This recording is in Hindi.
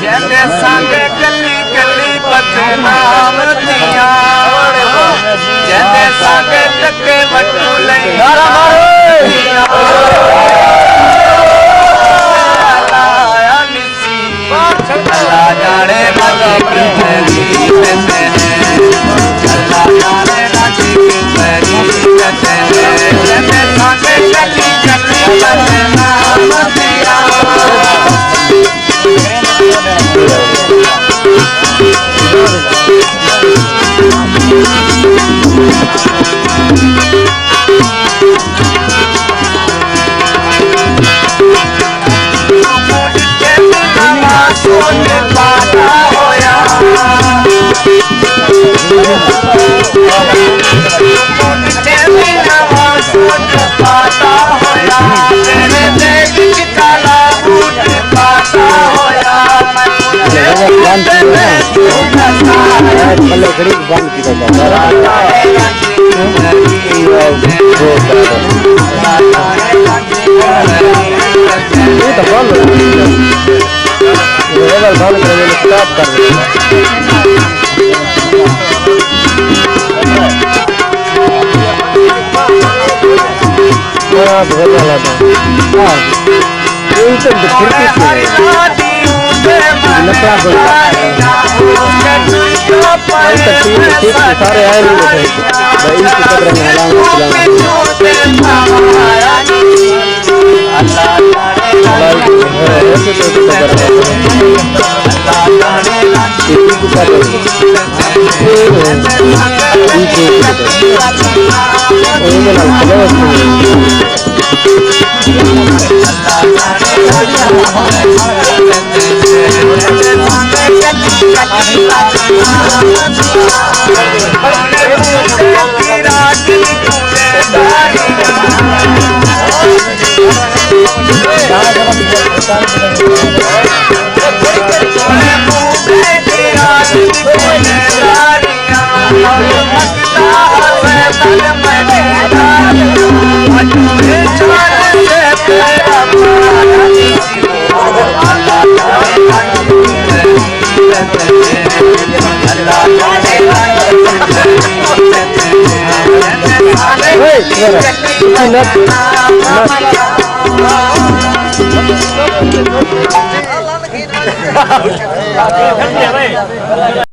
जैसे संग गली गली बदनाम दिया जैसे संग टके वटू लई अल्लाह जाने वाला की गरीब है अल्लाह जाने वाला की गरीब है जैसे संग गली गली बदनाम दिया सारे आए